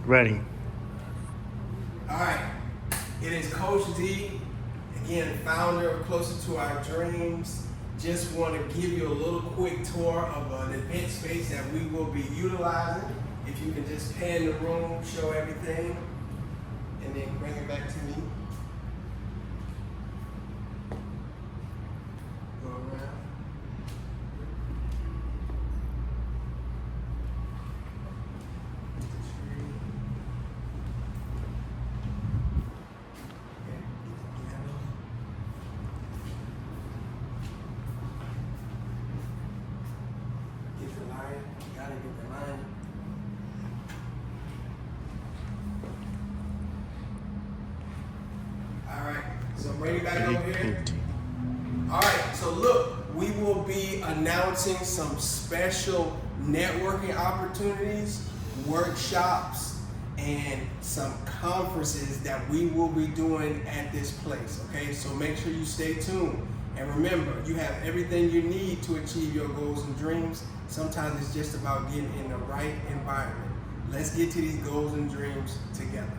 Ready. All right, it is Coach D, again, founder of Closer to Our Dreams. Just want to give you a little quick tour of an event space that we will be utilizing. If you can just pan the room, show everything, and then bring it back to me. Go around. Get the line. Gotta get the line. All right, so bring it back over here. All right, so look, we will be announcing some special networking opportunities, workshops, and some conferences that we will be doing at this place, okay? So make sure you stay tuned. And remember, you have everything you need to achieve your goals and dreams. Sometimes it's just about getting in the right environment. Let's get to these goals and dreams together.